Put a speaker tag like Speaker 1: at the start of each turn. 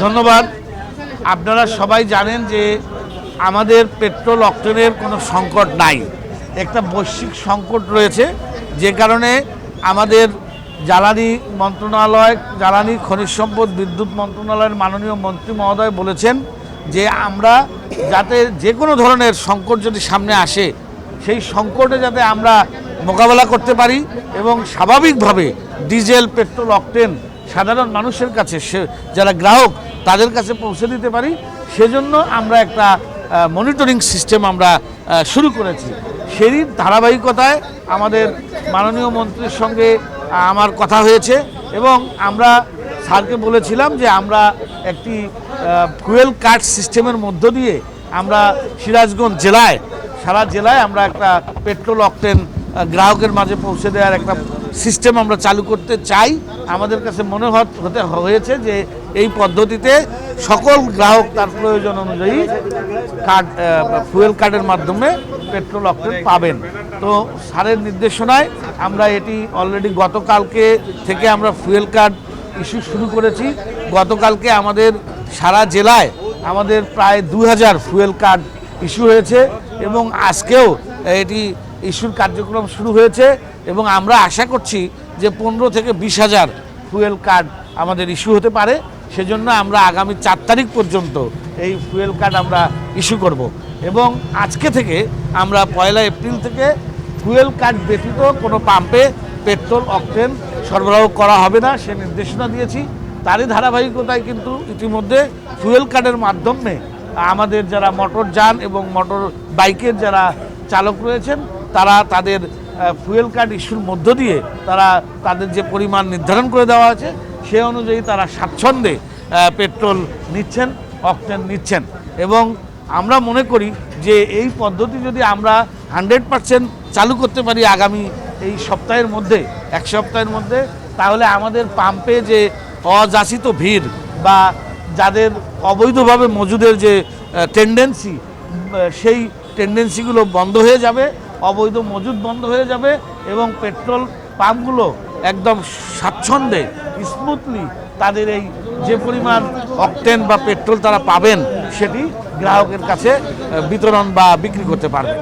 Speaker 1: ধন্যবাদ। আপনারা সবাই জানেন যে আমাদের পেট্রোল অক্টেনের কোনো সংকট নাই, একটা বৈশ্বিক সংকট রয়েছে, যে কারণে আমাদের জ্বালানি মন্ত্রণালয়, জ্বালানি খনিজ সম্পদ বিদ্যুৎ মন্ত্রণালয়ের মাননীয় মন্ত্রী মহোদয় বলেছেন যে আমরা যাতে যে কোনো ধরনের সংকট যদি সামনে আসে সেই সংকটে যাতে আমরা মোকাবেলা করতে পারি এবং স্বাভাবিকভাবে ডিজেল পেট্রোল অক্টেন সাধারণ মানুষের কাছে, যারা গ্রাহক তাদের কাছে পৌঁছে দিতে পারি, সেজন্য আমরা একটা মনিটরিং সিস্টেম আমরা শুরু করেছি। সেই ধারাবাহিকতায় আমাদের মাননীয় মন্ত্রীর সঙ্গে আমার কথা হয়েছে এবং আমরা স্যারকে বলেছিলাম যে আমরা একটি ফুয়েল কার্ড সিস্টেমের মধ্য দিয়ে আমরা সিরাজগঞ্জ জেলায়, সারা জেলায় আমরা একটা পেট্রোল অক্টেন গ্রাহকের মাঝে পৌঁছে দেওয়ার একটা সিস্টেম আমরা চালু করতে চাই। আমাদের কাছে মনে হয়েছে যে এই পদ্ধতিতে সকল গ্রাহক তার প্রয়োজন অনুযায়ী কার্ড, ফুয়েল কার্ডের মাধ্যমে পেট্রোল অক্টেন পাবেন। তো স্যারের নির্দেশনায় আমরা এটি অলরেডি গতকালকে থেকে আমরা ফুয়েল কার্ড ইস্যু শুরু করেছি। গতকালকে আমাদের সারা জেলায় আমাদের প্রায় 2000 ফুয়েল কার্ড ইস্যু হয়েছে এবং আজকেও এটি ইস্যুর কার্যক্রম শুরু হয়েছে এবং আমরা আশা করছি যে 15 থেকে 20,000 ফুয়েল কার্ড আমাদের ইস্যু হতে পারে। সেজন্য আমরা আগামী 4 তারিখ পর্যন্ত এই ফুয়েল কার্ড আমরা ইস্যু করব এবং আজকে থেকে আমরা 1 এপ্রিল থেকে ফুয়েল কার্ড ব্যতীত কোনো পাম্পে পেট্রোল অক্টেন সরবরাহ করা হবে না, সে নির্দেশনা দিয়েছি। তারই ধারাবাহিকতায় কিন্তু ইতিমধ্যে ফুয়েল কার্ডের মাধ্যমে আমাদের যারা মোটর যান এবং মোটর বাইকের যারা চালক রয়েছেন তারা তাদের ফুয়েল কার্ড ইস্যুর মধ্য দিয়ে তারা তাদের যে পরিমাণ নির্ধারণ করে দেওয়া আছে সে অনুযায়ী তারা স্বাচ্ছন্দ্যে পেট্রোল নিচ্ছেন, অক্টেন নিচ্ছেন। এবং আমরা মনে করি যে এই পদ্ধতি যদি আমরা 100% চালু করতে পারি আগামী এই সপ্তাহের মধ্যে, 1 সপ্তাহের মধ্যে, তাহলে আমাদের পাম্পে যে অযাচিত ভিড় বা যাদের অবৈধভাবে মজুদের যে টেন্ডেন্সি, সেই টেন্ডেন্সিগুলো বন্ধ হয়ে যাবে, অবৈধ মজুদ বন্ধ হয়ে যাবে এবং পেট্রোল পাম্পগুলো একদম স্বাচ্ছন্দ্যে স্মুথলি তাদের এই যে পরিমাণ অক্টেন বা পেট্রোল তারা পাবেন সেটি গ্রাহকের কাছে বিতরণ বা বিক্রি করতে পারবেন।